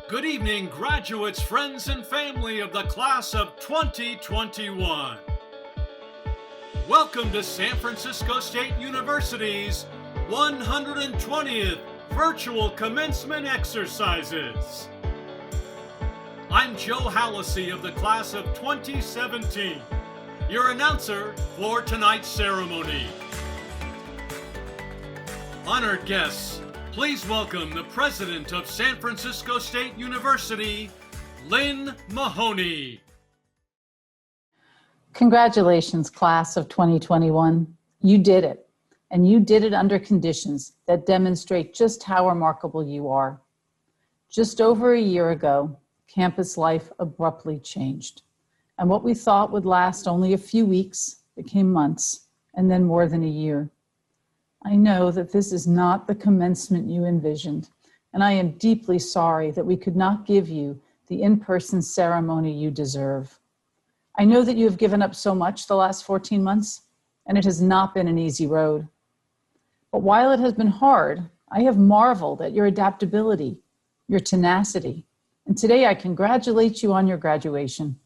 Good evening, graduates, friends, and family of the class of 2021. Welcome to San Francisco State University's 120th Virtual Commencement Exercises. I'm Joe Hallisey of the class of 2017, your announcer for tonight's ceremony. Honored guests, please welcome the president of San Francisco State University, Lynn Mahoney. Congratulations, class of 2021. You did it, and you did it under conditions that demonstrate just how remarkable you are. Just over a year ago, campus life abruptly changed, and what we thought would last only a few weeks became months, and then more than a year. I know that this is not the commencement you envisioned, and I am deeply sorry that we could not give you the in-person ceremony you deserve. I know that you have given up so much the last 14 months, and it has not been an easy road. But while it has been hard, I have marveled at your adaptability, your tenacity, and today I congratulate you on your graduation.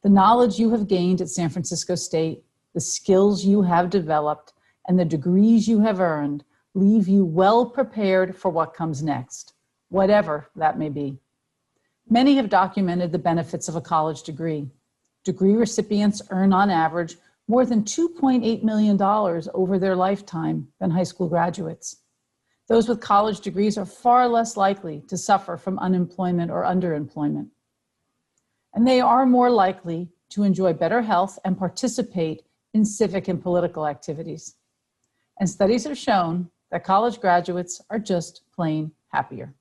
The knowledge you have gained at San Francisco State, the skills you have developed, and the degrees you have earned leave you well prepared for what comes next, whatever that may be. Many have documented the benefits of a college degree. Degree recipients earn on average more than $2.8 million over their lifetime than high school graduates. Those with college degrees are far less likely to suffer from unemployment or underemployment. And they are more likely to enjoy better health and participate in civic and political activities. And studies have shown that college graduates are just plain happier.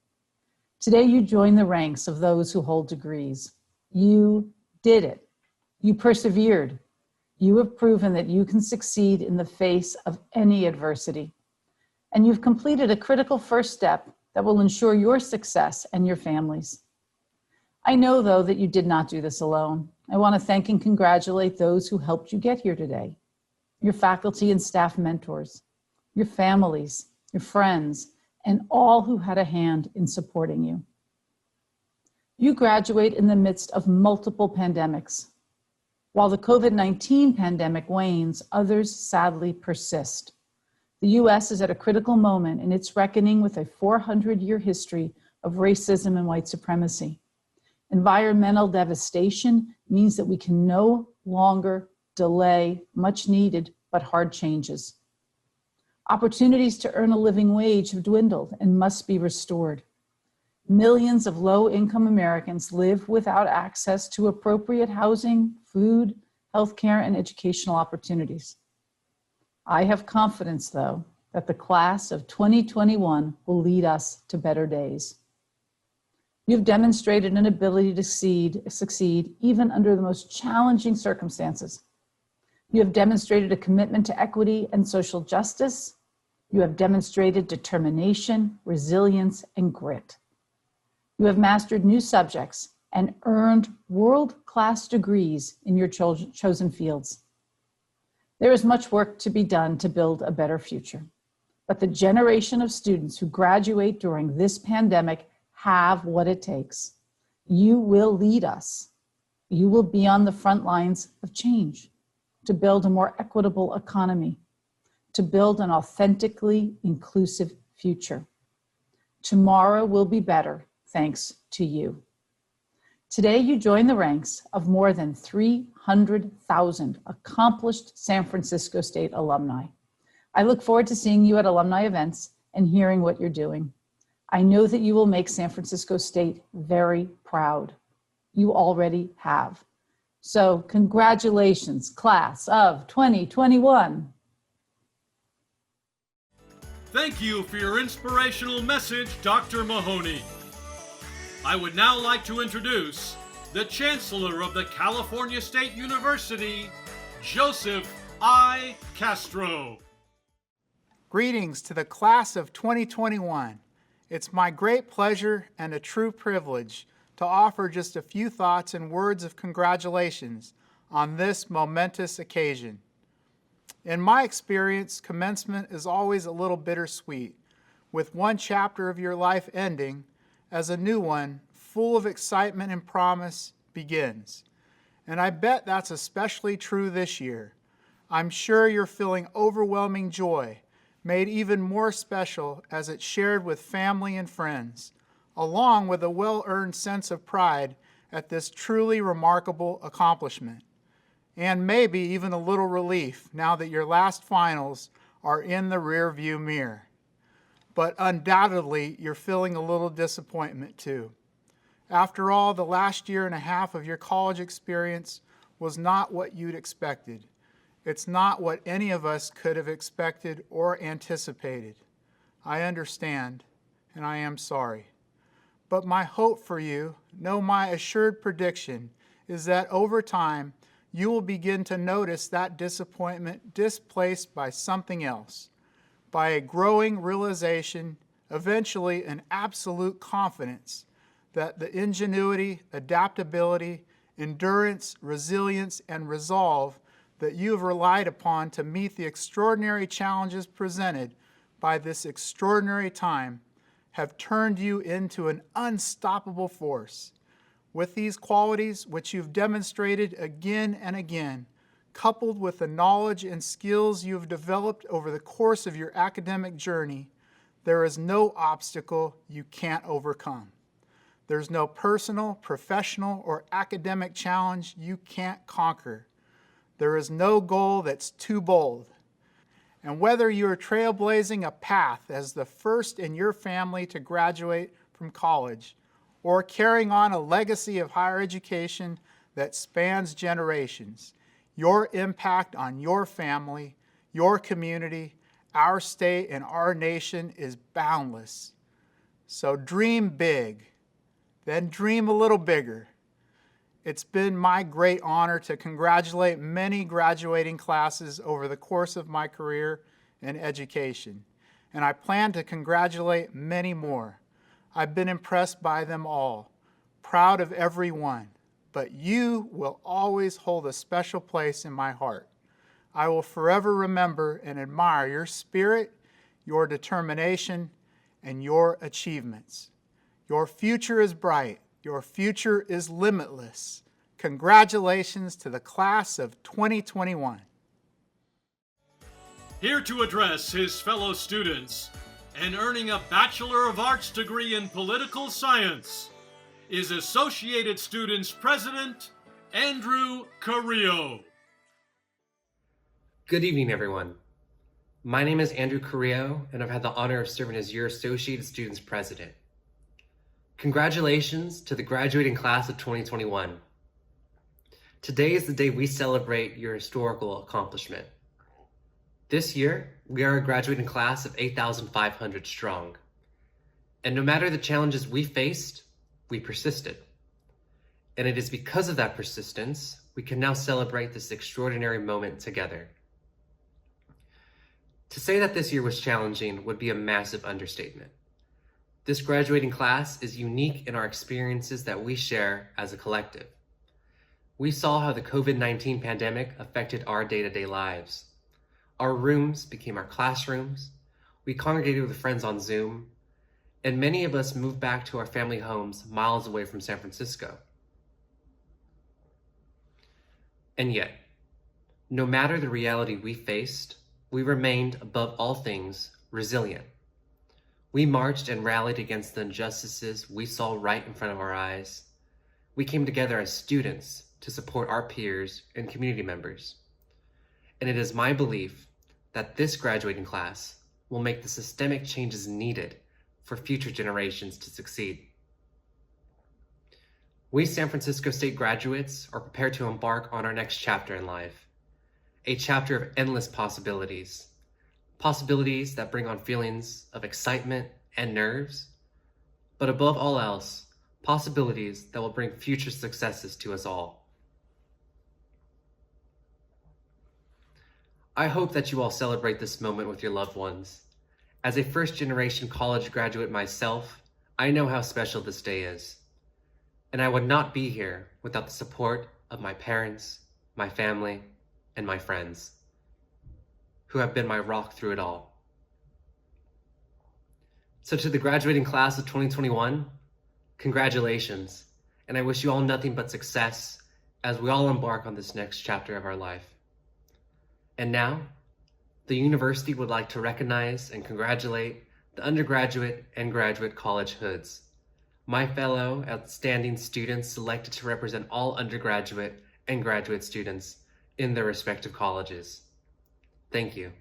Today, you join the ranks of those who hold degrees. You did it. You persevered. You have proven that you can succeed in the face of any adversity. And you've completed a critical first step that will ensure your success and your families. I know, though, that you did not do this alone. I want to thank and congratulate those who helped you get here today. Your faculty and staff mentors, your families, your friends, and all who had a hand in supporting you. You graduate in the midst of multiple pandemics. While the COVID-19 pandemic wanes, others sadly persist. The U.S. is at a critical moment in its reckoning with a 400-year history of racism and white supremacy. Environmental devastation means that we can no longer delay much needed but hard changes. Opportunities to earn a living wage have dwindled and must be restored. Millions of low-income Americans live without access to appropriate housing, food, healthcare, and educational opportunities. I have confidence, though, that the class of 2021 will lead us to better days. You've demonstrated an ability to succeed even under the most challenging circumstances. You have demonstrated a commitment to equity and social justice. You have demonstrated determination, resilience, and grit. You have mastered new subjects and earned world-class degrees in your chosen fields. There is much work to be done to build a better future, but the generation of students who graduate during this pandemic have what it takes. You will lead us. You will be on the front lines of change to build a more equitable economy, to build an authentically inclusive future. Tomorrow will be better thanks to you. Today, you join the ranks of more than 300,000 accomplished San Francisco State alumni. I look forward to seeing you at alumni events and hearing what you're doing. I know that you will make San Francisco State very proud. You already have. So congratulations, class of 2021. Thank you for your inspirational message, Dr. Mahoney. I would now like to introduce the Chancellor of the California State University, Joseph I. Castro. Greetings to the class of 2021. It's my great pleasure and a true privilege to offer just a few thoughts and words of congratulations on this momentous occasion. In my experience, commencement is always a little bittersweet, with one chapter of your life ending as a new one full of excitement and promise, begins. And I bet that's especially true this year. I'm sure you're feeling overwhelming joy, made even more special as it's shared with family and friends, along with a well-earned sense of pride at this truly remarkable accomplishment. And maybe even a little relief now that your last finals are in the rearview mirror. But undoubtedly, you're feeling a little disappointment too. After all, the last year and a half of your college experience was not what you'd expected. It's not what any of us could have expected or anticipated. I understand, and I am sorry. But my hope for you, no, my assured prediction, is that over time, you will begin to notice that disappointment displaced by something else, by a growing realization, eventually an absolute confidence that the ingenuity, adaptability, endurance, resilience, and resolve that you have relied upon to meet the extraordinary challenges presented by this extraordinary time have turned you into an unstoppable force. With these qualities, which you've demonstrated again and again, coupled with the knowledge and skills you have developed over the course of your academic journey, there is no obstacle you can't overcome. There's no personal, professional, or academic challenge you can't conquer. There is no goal that's too bold. And whether you are trailblazing a path as the first in your family to graduate from college, or carrying on a legacy of higher education that spans generations, your impact on your family, your community, our state, and our nation is boundless. So dream big, then dream a little bigger. It's been my great honor to congratulate many graduating classes over the course of my career in education, and I plan to congratulate many more. I've been impressed by them all, proud of every one, but you will always hold a special place in my heart. I will forever remember and admire your spirit, your determination, and your achievements. Your future is bright. Your future is limitless. Congratulations to the class of 2021. Here to address his fellow students and earning a Bachelor of Arts degree in Political Science is Associated Students President Andrew Carrillo. Good evening, everyone. My name is Andrew Carrillo, and I've had the honor of serving as your Associated Students President. Congratulations to the graduating class of 2021. Today is the day we celebrate your historical accomplishment. This year, we are a graduating class of 8,500 strong. And no matter the challenges we faced, we persisted. And it is because of that persistence, we can now celebrate this extraordinary moment together. To say that this year was challenging would be a massive understatement. This graduating class is unique in our experiences that we share as a collective. We saw how the COVID-19 pandemic affected our day-to-day lives. Our rooms became our classrooms, we congregated with friends on Zoom, and many of us moved back to our family homes miles away from San Francisco. And yet, no matter the reality we faced, we remained, above all things, resilient. We marched and rallied against the injustices we saw right in front of our eyes. We came together as students to support our peers and community members. And it is my belief that this graduating class will make the systemic changes needed for future generations to succeed. We San Francisco State graduates are prepared to embark on our next chapter in life, a chapter of endless possibilities that bring on feelings of excitement and nerves, but above all else, possibilities that will bring future successes to us all. I hope that you all celebrate this moment with your loved ones. As a first-generation college graduate myself, I know how special this day is. And I would not be here without the support of my parents, my family, and my friends, who have been my rock through it all. So to the graduating class of 2021, Congratulations, and I wish you all nothing but success as we all embark on this next chapter of our life. And now, the university would like to recognize and congratulate the undergraduate and graduate college hoods, my fellow outstanding students selected to represent all undergraduate and graduate students in their respective colleges. Thank you.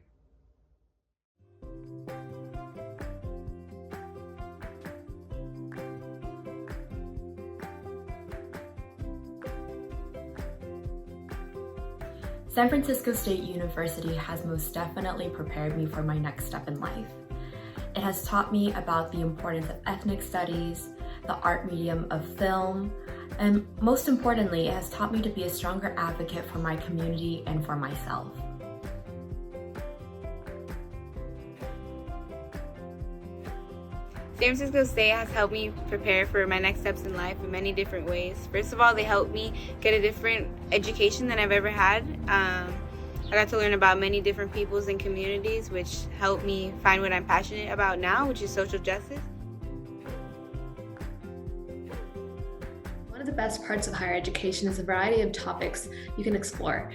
San Francisco State University has most definitely prepared me for my next step in life. It has taught me about the importance of ethnic studies, the art medium of film, and most importantly, it has taught me to be a stronger advocate for my community and for myself. San Francisco State has helped me prepare for my next steps in life in many different ways. First of all, they helped me get a different education than I've ever had. I got to learn about many different peoples and communities, which helped me find what I'm passionate about now, which is social justice. One of the best parts of higher education is the variety of topics you can explore.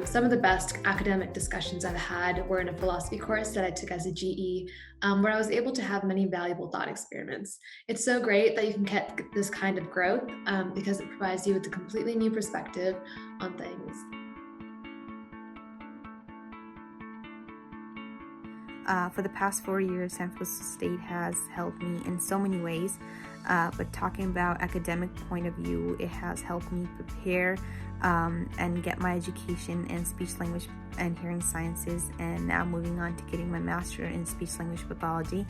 Some of the best academic discussions I've had were in a philosophy course that I took as a GE, where I was able to have many valuable thought experiments. It's so great that you can get this kind of growth because it provides you with a completely new perspective on things. For the past 4 years, San Francisco State has helped me in so many ways. But talking about academic point of view, it has helped me prepare and get my education in speech, language, and hearing sciences, and now moving on to getting my master in speech, language pathology.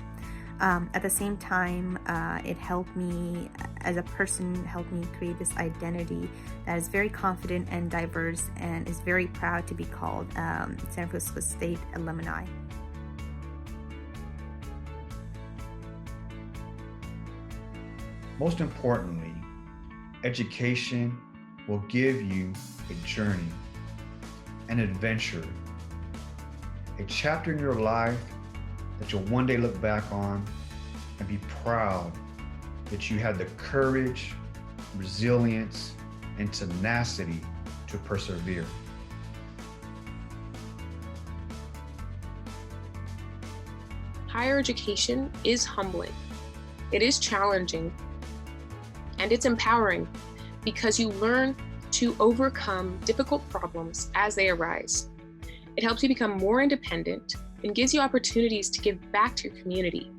At the same time, it helped me as a person, helped me create this identity that is very confident and diverse and is very proud to be called San Francisco State alumni. Most importantly, education will give you a journey, an adventure, a chapter in your life that you'll one day look back on and be proud that you had the courage, resilience, and tenacity to persevere. Higher education is humbling. It is challenging. And it's empowering because you learn to overcome difficult problems as they arise. It helps you become more independent and gives you opportunities to give back to your community.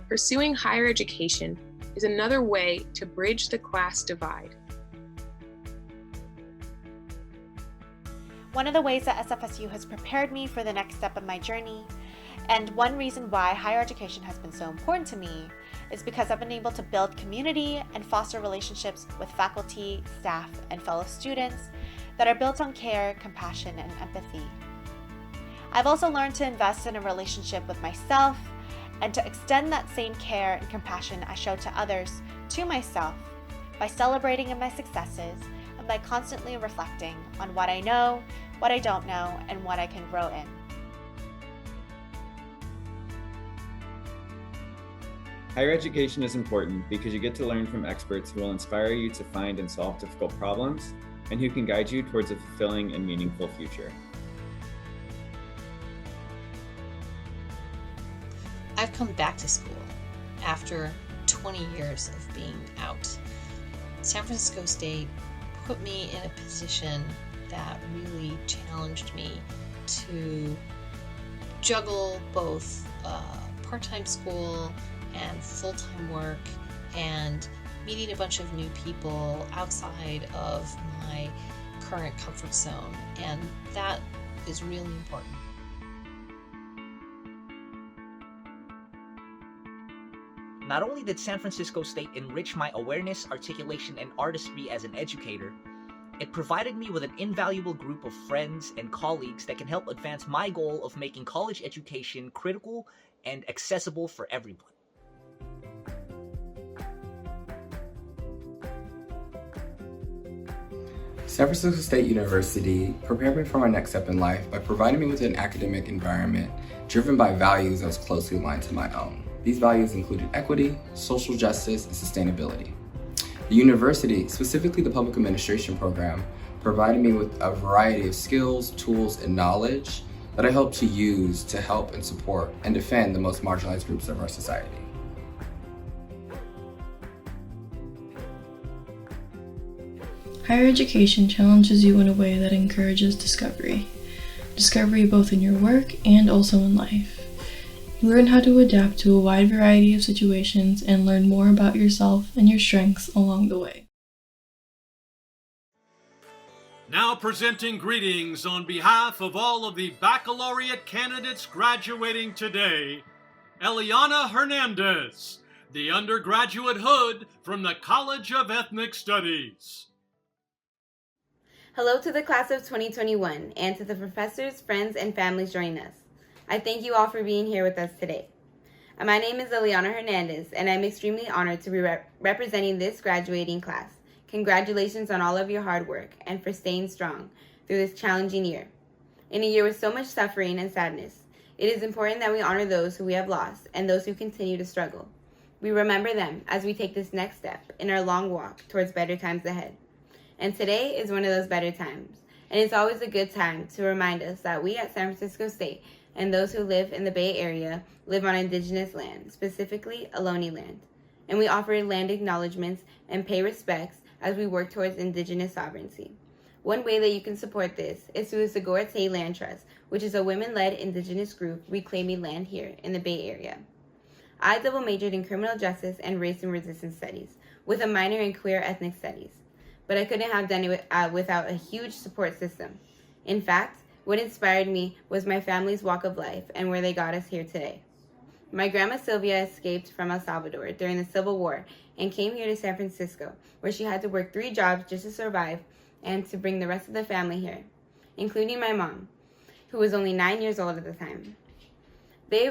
Pursuing higher education is another way to bridge the class divide. One of the ways that SFSU has prepared me for the next step of my journey, and one reason why higher education has been so important to me, is because I've been able to build community and foster relationships with faculty, staff, and fellow students that are built on care, compassion, and empathy. I've also learned to invest in a relationship with myself and to extend that same care and compassion I show to others to myself by celebrating in my successes and by constantly reflecting on what I know, what I don't know, and what I can grow in. Higher education is important because you get to learn from experts who will inspire you to find and solve difficult problems and who can guide you towards a fulfilling and meaningful future. I've come back to school after 20 years of being out. San Francisco State put me in a position that really challenged me to juggle both part-time school and full-time work and meeting a bunch of new people outside of my current comfort zone, and that is really important. Not only did San Francisco State enrich my awareness, articulation, and artistry as an educator, it provided me with an invaluable group of friends and colleagues that can help advance my goal of making college education critical and accessible for everyone. San Francisco State University prepared me for my next step in life by providing me with an academic environment driven by values that was closely aligned to my own. These values included equity, social justice, and sustainability. The university, specifically the public administration program, provided me with a variety of skills, tools, and knowledge that I hope to use to help and support and defend the most marginalized groups of our society. Higher education challenges you in a way that encourages discovery. Discovery both in your work and also in life. You learn how to adapt to a wide variety of situations and learn more about yourself and your strengths along the way. Now presenting greetings on behalf of all of the baccalaureate candidates graduating today, Eliana Hernandez, the undergraduate hood from the College of Ethnic Studies. Hello to the class of 2021 and to the professors, friends, and families joining us. I thank you all for being here with us today. My name is Eliana Hernandez, and I'm extremely honored to be representing this graduating class. Congratulations on all of your hard work and for staying strong through this challenging year. In a year with so much suffering and sadness, it is important that we honor those who we have lost and those who continue to struggle. We remember them as we take this next step in our long walk towards better times ahead. And today is one of those better times, and it's always a good time to remind us that we at San Francisco State and those who live in the Bay Area live on indigenous land, specifically Ohlone land. And we offer land acknowledgements and pay respects as we work towards indigenous sovereignty. One way that you can support this is through the Segura Tay Land Trust, which is a women-led indigenous group reclaiming land here in the Bay Area. I double majored in criminal justice and race and resistance studies with a minor in queer ethnic studies, but I couldn't have done it without a huge support system. In fact, what inspired me was my family's walk of life and where they got us here today. My grandma Sylvia escaped from El Salvador during the Civil War and came here to San Francisco, where she had to work 3 jobs just to survive and to bring the rest of the family here, including my mom, who was only 9 years old at the time.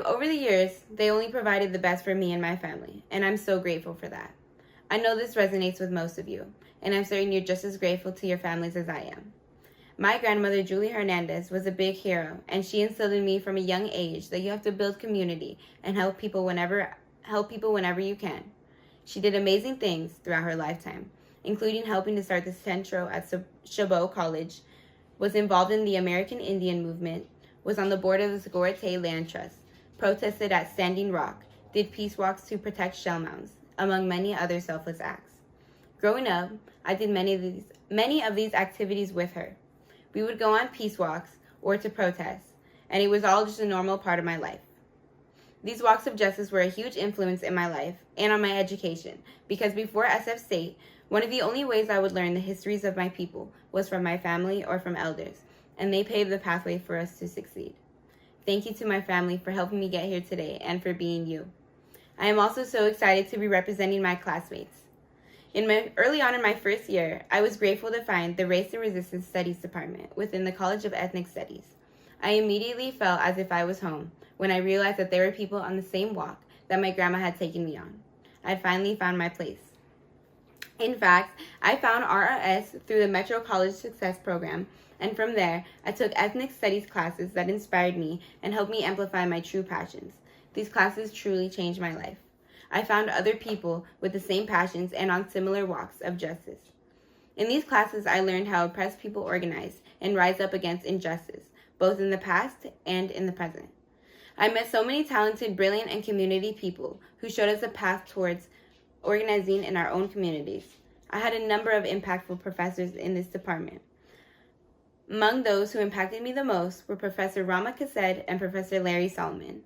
Over the years, they only provided the best for me and my family, and I'm so grateful for that. I know this resonates with most of you, and I'm certain you're just as grateful to your families as I am. My grandmother, Julie Hernandez, was a big hero, and she instilled in me from a young age that you have to build community and help people whenever you can. She did amazing things throughout her lifetime, including helping to start the Centro at Chabot College, was involved in the American Indian movement, was on the board of the Segura Tay Land Trust, protested at Standing Rock, did peace walks to protect shell mounds, among many other selfless acts. Growing up, I did many of these activities with her. We would go on peace walks or to protest, and it was all just a normal part of my life. These walks of justice were a huge influence in my life and on my education, because before SF State, one of the only ways I would learn the histories of my people was from my family or from elders, and they paved the pathway for us to succeed. Thank you to my family for helping me get here today and for being you. I am also so excited to be representing my classmates. Early on in my first year, I was grateful to find the Race and Resistance Studies Department within the College of Ethnic Studies. I immediately felt as if I was home when I realized that there were people on the same walk that my grandma had taken me on. I'd finally found my place. In fact, I found RRS through the Metro College Success Program, and from there, I took ethnic studies classes that inspired me and helped me amplify my true passions. These classes truly changed my life. I found other people with the same passions and on similar walks of justice. In these classes, I learned how oppressed people organize and rise up against injustice, both in the past and in the present. I met so many talented, brilliant, and community people who showed us a path towards organizing in our own communities. I had a number of impactful professors in this department. Among those who impacted me the most were Professor Rama Kased and Professor Larry Solomon,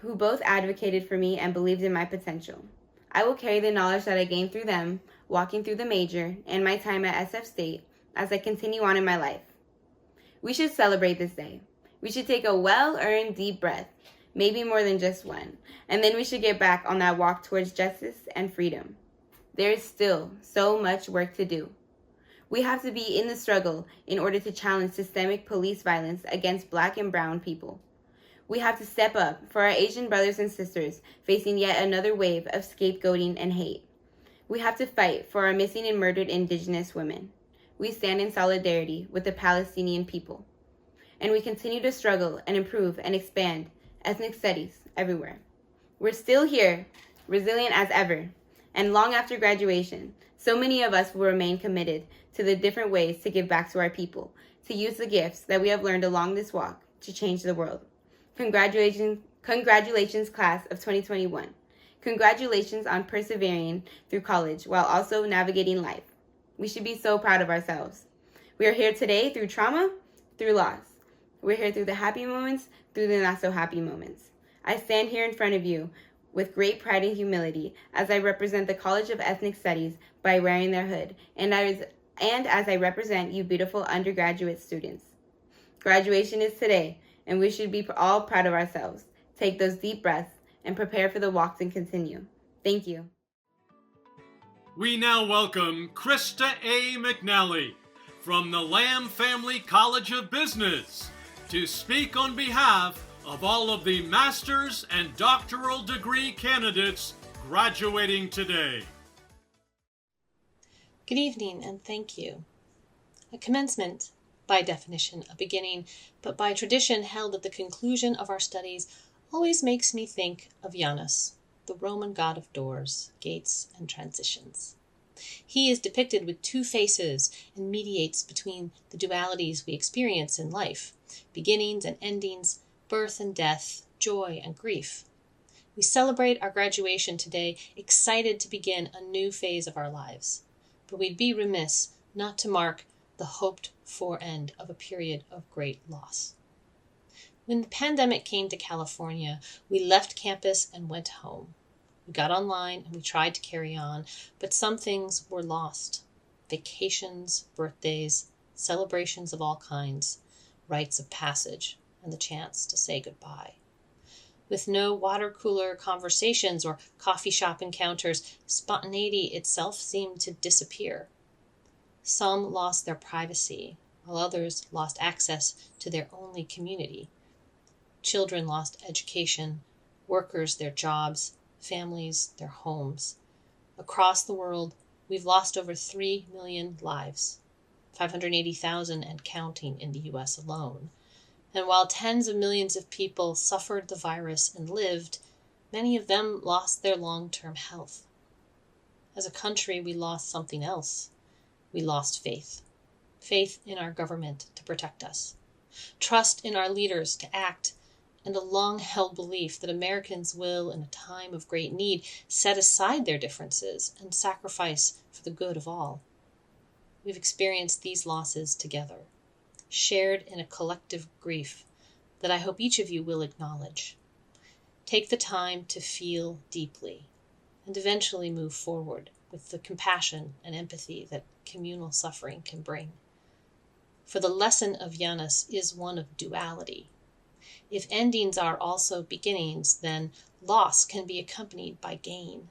who both advocated for me and believed in my potential. I will carry the knowledge that I gained through them, walking through the major, and my time at SF State as I continue on in my life. We should celebrate this day. We should take a well-earned deep breath, maybe more than just one, and then we should get back on that walk towards justice and freedom. There is still so much work to do. We have to be in the struggle in order to challenge systemic police violence against Black and brown people. We have to step up for our Asian brothers and sisters facing yet another wave of scapegoating and hate. We have to fight for our missing and murdered Indigenous women. We stand in solidarity with the Palestinian people. And we continue to struggle and improve and expand ethnic studies everywhere. We're still here, resilient as ever, and long after graduation, so many of us will remain committed to the different ways to give back to our people, to use the gifts that we have learned along this walk to change the world. Congratulations, class of 2021. Congratulations on persevering through college while also navigating life. We should be so proud of ourselves. We are here today through trauma, through loss. We're here through the happy moments, through the not so happy moments. I stand here in front of you with great pride and humility as I represent the College of Ethnic Studies by wearing their hood, and as I represent you beautiful undergraduate students. Graduation is today, and we should be all proud of ourselves. Take those deep breaths and prepare for the walk to continue. Thank you. We now welcome Krista A. McNally from the Lamb Family College of Business to speak on behalf of all of the master's and doctoral degree candidates graduating today. Good evening and thank you. A commencement, by definition, a beginning, but by tradition held at the conclusion of our studies, always makes me think of Janus, the Roman god of doors, gates, and transitions. He is depicted with two faces and mediates between the dualities we experience in life, beginnings and endings, birth and death, joy and grief. We celebrate our graduation today, excited to begin a new phase of our lives. But we'd be remiss not to mark the hoped-for end of a period of great loss. When the pandemic came to California, we left campus and went home. We got online and we tried to carry on, but some things were lost. Vacations, birthdays, celebrations of all kinds, rites of passage, and the chance to say goodbye. With no water cooler conversations or coffee shop encounters, spontaneity itself seemed to disappear. Some lost their privacy, while others lost access to their only community. Children lost education, workers their jobs, families their homes. Across the world, we've lost over 3 million lives, 580,000 and counting in the US alone. And while tens of millions of people suffered the virus and lived, many of them lost their long-term health. As a country, we lost something else. We lost faith. Faith in our government to protect us. Trust in our leaders to act, and a long-held belief that Americans will, in a time of great need, set aside their differences and sacrifice for the good of all. We've experienced these losses together, shared in a collective grief that I hope each of you will acknowledge. Take the time to feel deeply and eventually move forward with the compassion and empathy that communal suffering can bring. For the lesson of Janus is one of duality. If endings are also beginnings, then loss can be accompanied by gain.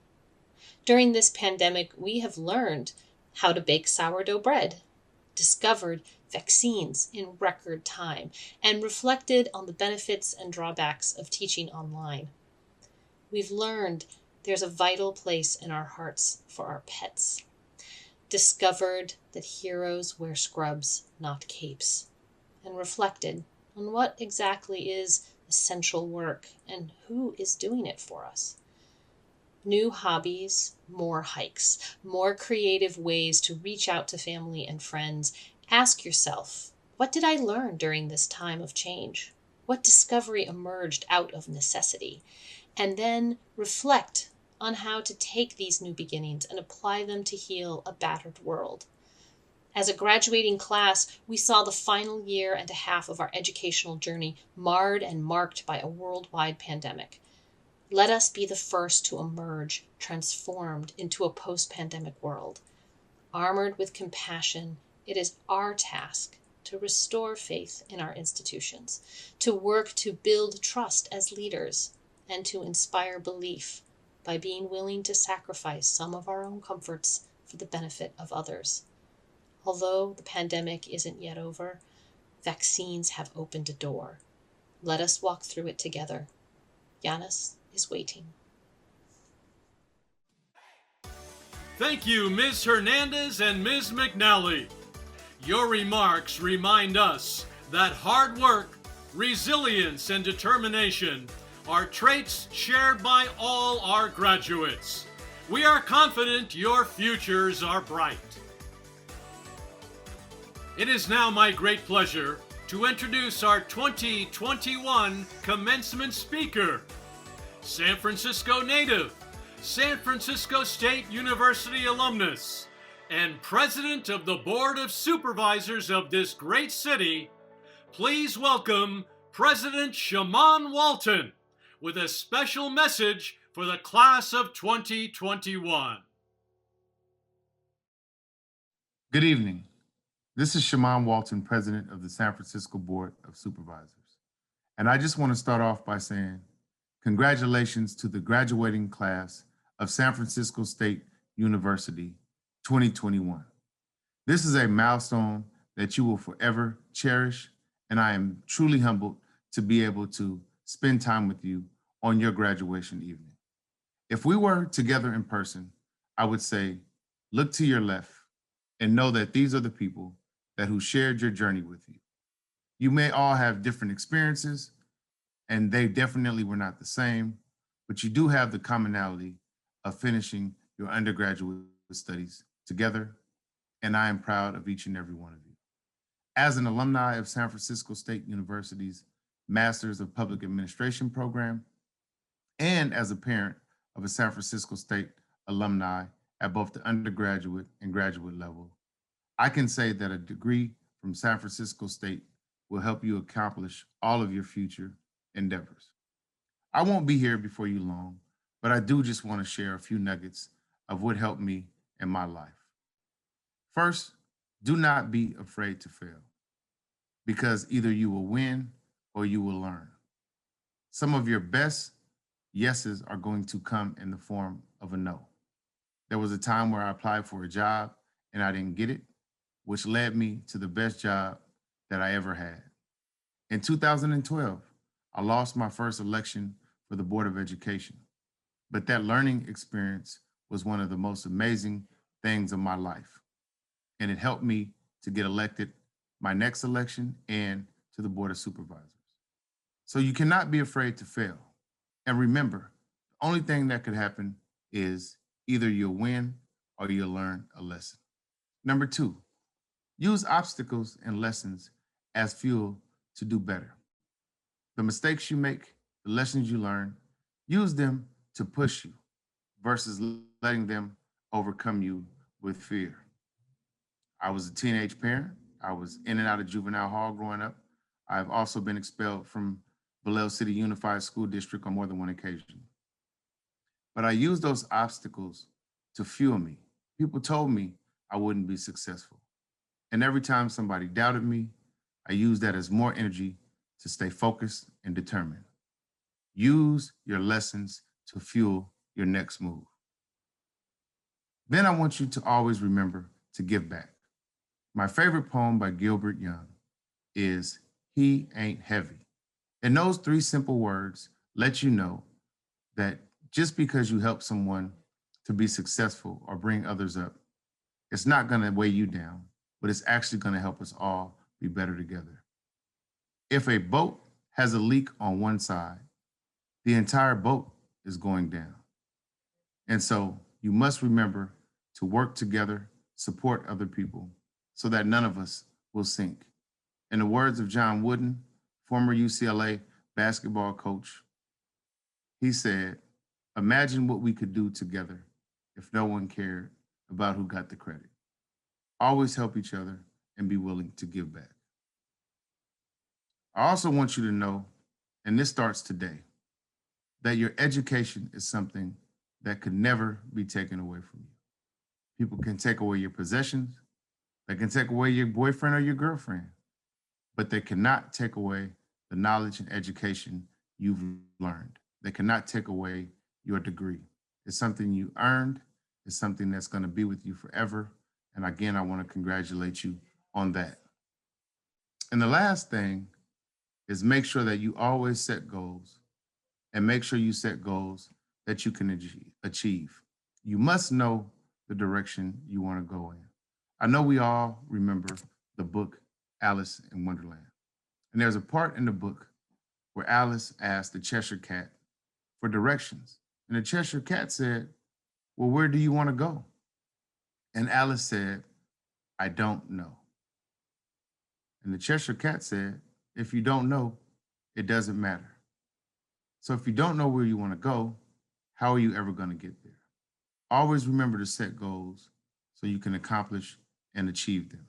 During this pandemic, we have learned how to bake sourdough bread, discovered vaccines in record time, and reflected on the benefits and drawbacks of teaching online. We've learned there's a vital place in our hearts for our pets, discovered that heroes wear scrubs, not capes, and reflected on what exactly is essential work and who is doing it for us. New hobbies, more hikes, more creative ways to reach out to family and friends. Ask yourself, what did I learn during this time of change? What discovery emerged out of necessity? And then reflect on how to take these new beginnings and apply them to heal a battered world. As a graduating class, we saw the final year and a half of our educational journey marred and marked by a worldwide pandemic. Let us be the first to emerge, transformed into a post-pandemic world. Armored with compassion, it is our task to restore faith in our institutions, to work to build trust as leaders, and to inspire belief by being willing to sacrifice some of our own comforts for the benefit of others. Although the pandemic isn't yet over, vaccines have opened a door. Let us walk through it together. Janus is waiting. Thank you, Ms. Hernandez and Ms. McNally. Your remarks remind us that hard work, resilience, and determination are traits shared by all our graduates. We are confident your futures are bright. It is now my great pleasure to introduce our 2021 commencement speaker, San Francisco native, San Francisco State University alumnus, and president of the Board of Supervisors of this great city. Please welcome President Shaman Walton with a special message for the class of 2021. Good evening. This is Shaman Walton, president of the San Francisco Board of Supervisors. And I just want to start off by saying congratulations to the graduating class of San Francisco State University 2021. This is a milestone that you will forever cherish, and I am truly humbled to be able to spend time with you on your graduation evening. If we were together in person, I would say, look to your left and know that these are the people who shared your journey with you. You may all have different experiences, and they definitely were not the same, but you do have the commonality of finishing your undergraduate studies together, and I am proud of each and every one of you. As an alumni of San Francisco State University's Masters of Public Administration program, and as a parent of a San Francisco State alumni at both the undergraduate and graduate level, I can say that a degree from San Francisco State will help you accomplish all of your future endeavors. I won't be here before you long, but I do just want to share a few nuggets of what helped me in my life. First, do not be afraid to fail, because either you will win or you will learn. Some of your best yeses are going to come in the form of a no. There was a time where I applied for a job and I didn't get it, which led me to the best job that I ever had. In 2012, I lost my first election for the Board of Education, but that learning experience was one of the most amazing things of my life, and it helped me to get elected my next election and to the Board of Supervisors. So you cannot be afraid to fail. And remember, the only thing that could happen is either you'll win or you'll learn a lesson. Number two, use obstacles and lessons as fuel to do better. The mistakes you make, the lessons you learn, use them to push you versus letting them overcome you with fear. I was a teenage parent. I was in and out of juvenile hall growing up. I've also been expelled from Vallejo City Unified School District on more than one occasion. But I used those obstacles to fuel me. People told me I wouldn't be successful. And every time somebody doubted me, I used that as more energy to stay focused and determined. Use your lessons to fuel your next move. Then I want you to always remember to give back. My favorite poem by Gilbert Young is "He Ain't Heavy." And those three simple words let you know that just because you help someone to be successful or bring others up, it's not going to weigh you down, but it's actually going to help us all be better together. If a boat has a leak on one side, the entire boat is going down. And so you must remember to work together, support other people, so that none of us will sink. In the words of John Wooden, former UCLA basketball coach, he said, "Imagine what we could do together if no one cared about who got the credit. Always help each other and be willing to give back." I also want you to know, and this starts today, that your education is something that could never be taken away from you. People can take away your possessions, they can take away your boyfriend or your girlfriend, but they cannot take away the knowledge and education you've learned. They cannot take away your degree. It's something you earned, it's something that's going to be with you forever. And again, I want to congratulate you on that. And the last thing is make sure that you always set goals, and make sure you set goals that you can achieve. You must know the direction you want to go in. I know we all remember the book Alice in Wonderland. And there's a part in the book where Alice asked the Cheshire Cat for directions. And the Cheshire Cat said, well, where do you want to go? And Alice said, I don't know. And the Cheshire Cat said, if you don't know, it doesn't matter. So if you don't know where you want to go, how are you ever going to get there? Always remember to set goals so you can accomplish and achieve them.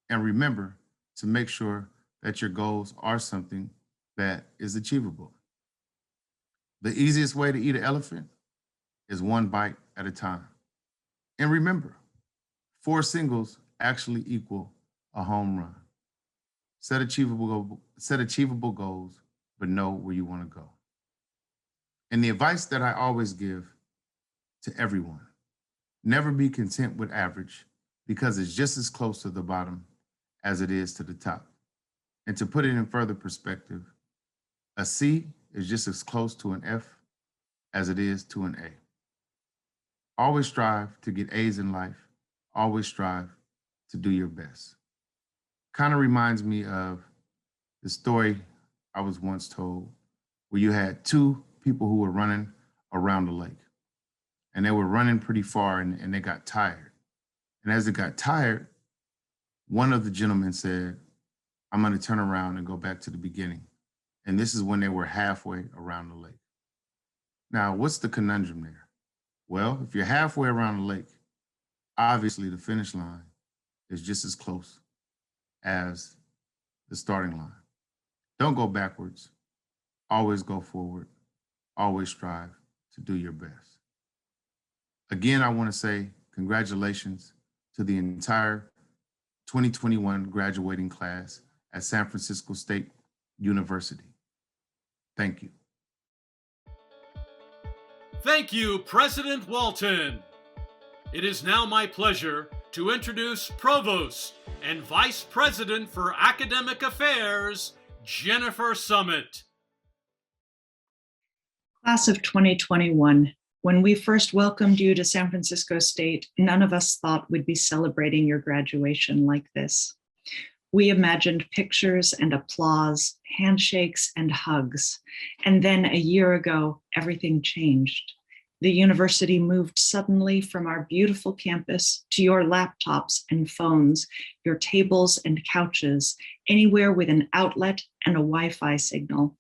And remember to make sure that your goals are something that is achievable. The easiest way to eat an elephant is one bite at a time. And remember, 4 singles actually equal a home run. Set achievable goals, but know where you want to go. And the advice that I always give to everyone, never be content with average because it's just as close to the bottom as it is to the top. And to put it in further perspective, a C is just as close to an F as it is to an A. Always strive to get A's in life. Always strive to do your best. Kind of reminds me of the story I was once told where you had 2 people who were running around the lake. And they were running pretty far and they got tired. And as they got tired, one of the gentlemen said, I'm going to turn around and go back to the beginning. And this is when they were halfway around the lake. Now, what's the conundrum there? Well, if you're halfway around the lake, obviously the finish line is just as close as the starting line. Don't go backwards. Always go forward. Always strive to do your best. Again, I want to say congratulations to the entire 2021 graduating class at San Francisco State University. Thank you. Thank you, President Walton. It is now my pleasure to introduce Provost and Vice President for Academic Affairs, Jennifer Summit. Class of 2021, when we first welcomed you to San Francisco State, none of us thought we'd be celebrating your graduation like this. We imagined pictures and applause, handshakes and hugs. And then a year ago, everything changed. The university moved suddenly from our beautiful campus to your laptops and phones, your tables and couches, anywhere with an outlet and a Wi-Fi signal.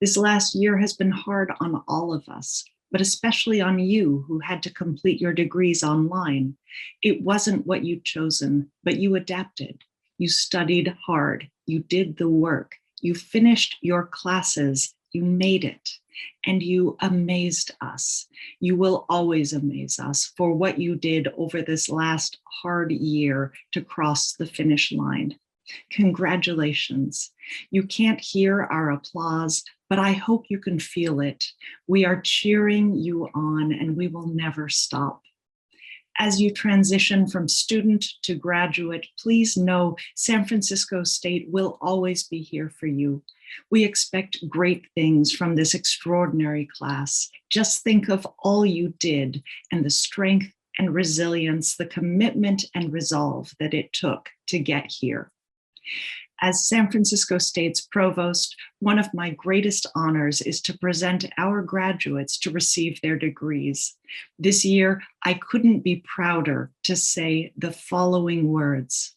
This last year has been hard on all of us, but especially on you who had to complete your degrees online. It wasn't what you'd chosen, but you adapted. You studied hard, you did the work, you finished your classes, you made it, and you amazed us. You will always amaze us for what you did over this last hard year to cross the finish line. Congratulations. You can't hear our applause, but I hope you can feel it. We are cheering you on and we will never stop. As you transition from student to graduate, please know San Francisco State will always be here for you. We expect great things from this extraordinary class. Just think of all you did and the strength and resilience, the commitment and resolve that it took to get here. As San Francisco State's provost, one of my greatest honors is to present our graduates to receive their degrees. This year, I couldn't be prouder to say the following words.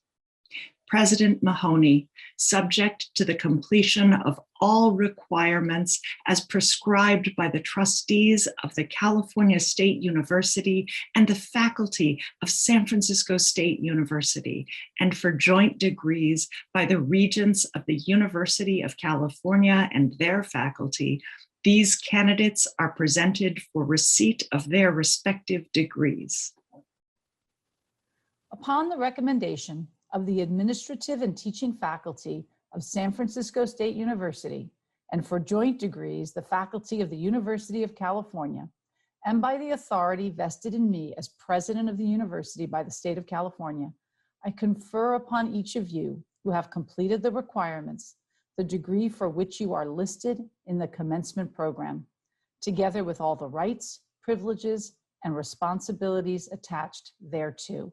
President Mahoney, subject to the completion of all requirements as prescribed by the trustees of the California State University and the faculty of San Francisco State University, and for joint degrees by the regents of the University of California and their faculty, these candidates are presented for receipt of their respective degrees. Upon the recommendation of the administrative and teaching faculty of San Francisco State University, and for joint degrees, the faculty of the University of California, and by the authority vested in me as president of the university by the state of California, I confer upon each of you who have completed the requirements, the degree for which you are listed in the commencement program, together with all the rights, privileges, and responsibilities attached thereto.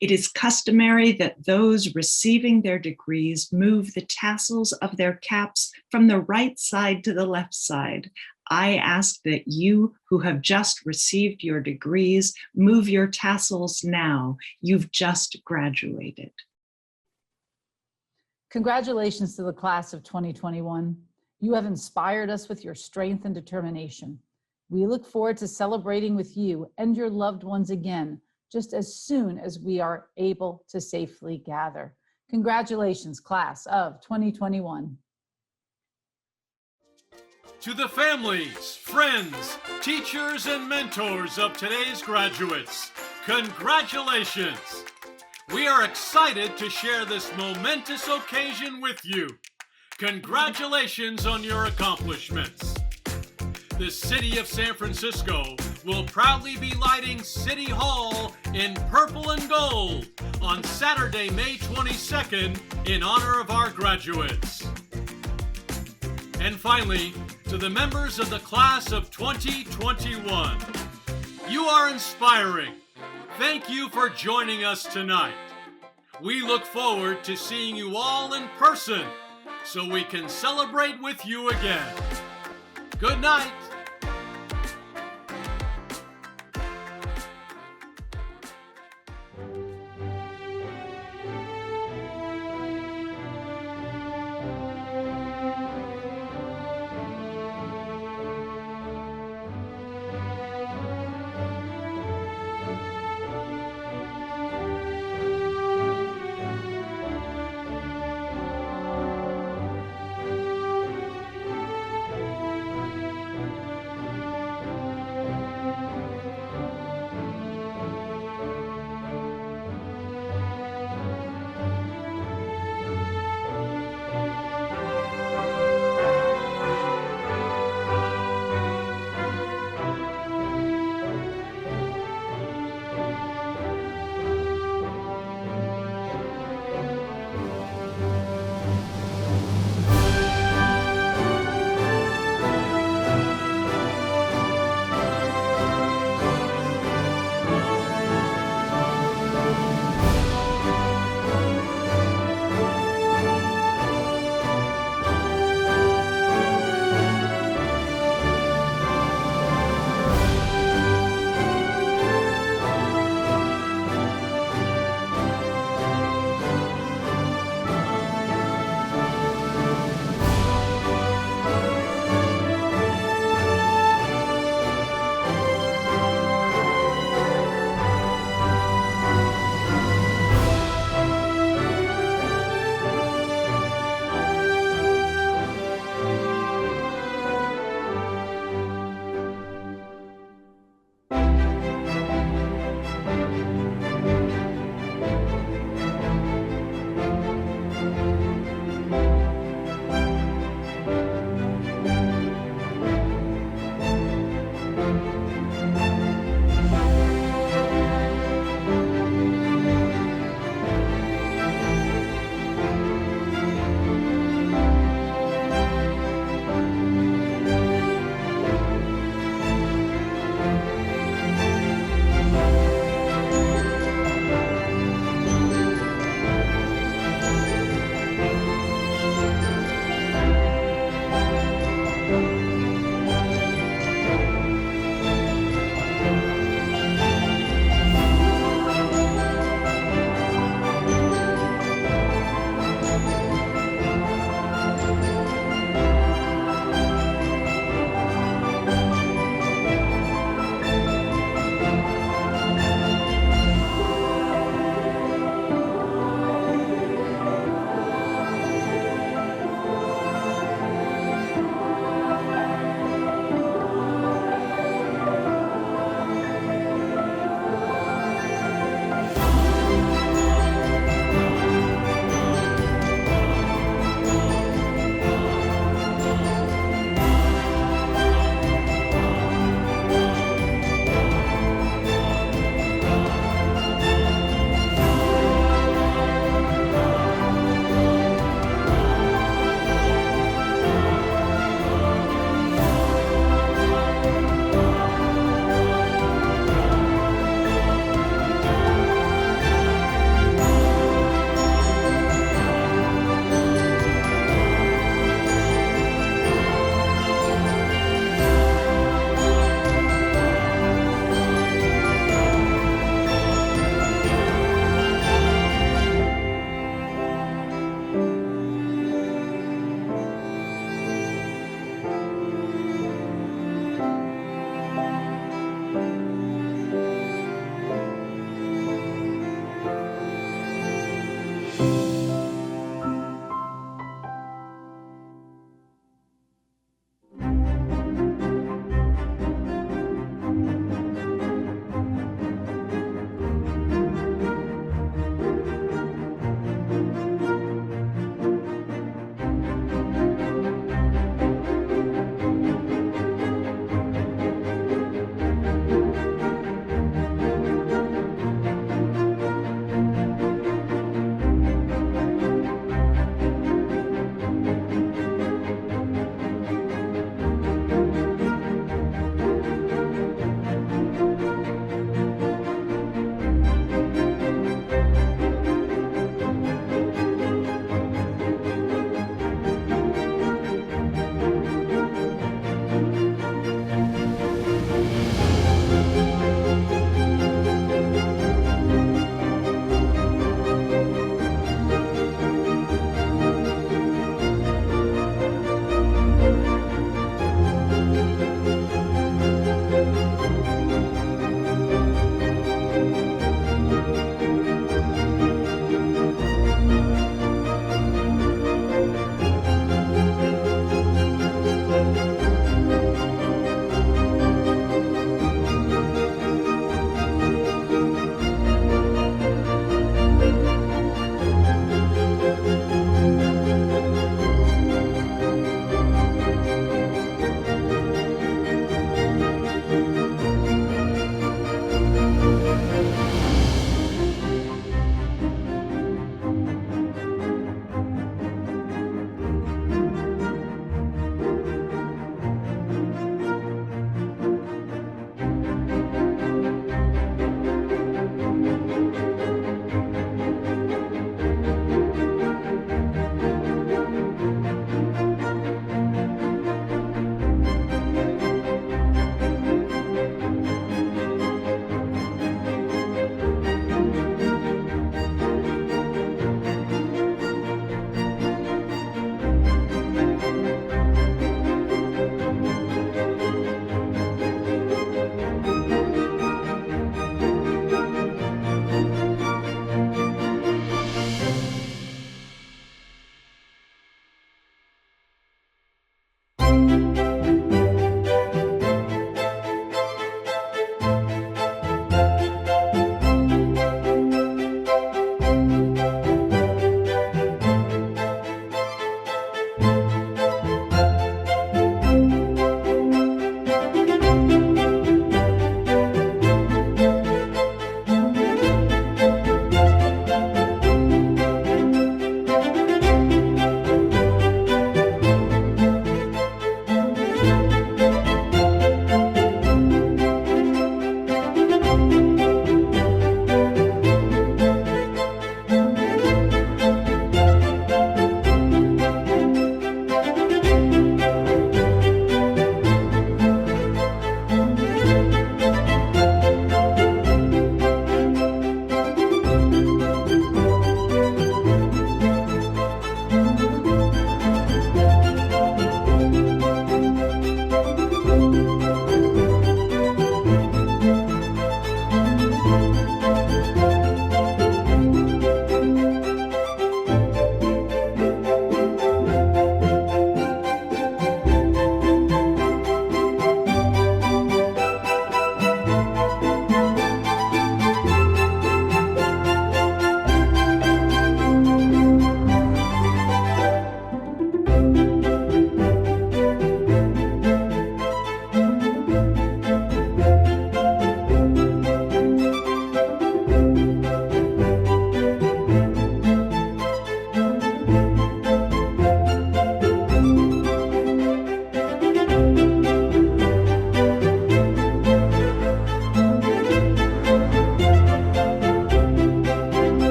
It is customary that those receiving their degrees move the tassels of their caps from the right side to the left side. I ask that you who have just received your degrees move your tassels now. You've just graduated. Congratulations to the class of 2021. You have inspired us with your strength and determination. We look forward to celebrating with you and your loved ones again, just as soon as we are able to safely gather. Congratulations, class of 2021. To the families, friends, teachers, and mentors of today's graduates, congratulations! We are excited to share this momentous occasion with you. Congratulations on your accomplishments. The City of San Francisco will proudly be lighting City Hall in purple and gold on Saturday, May 22nd in honor of our graduates. And finally, to the members of the class of 2021, you are inspiring. Thank you for joining us tonight. We look forward to seeing you all in person so we can celebrate with you again. Good night.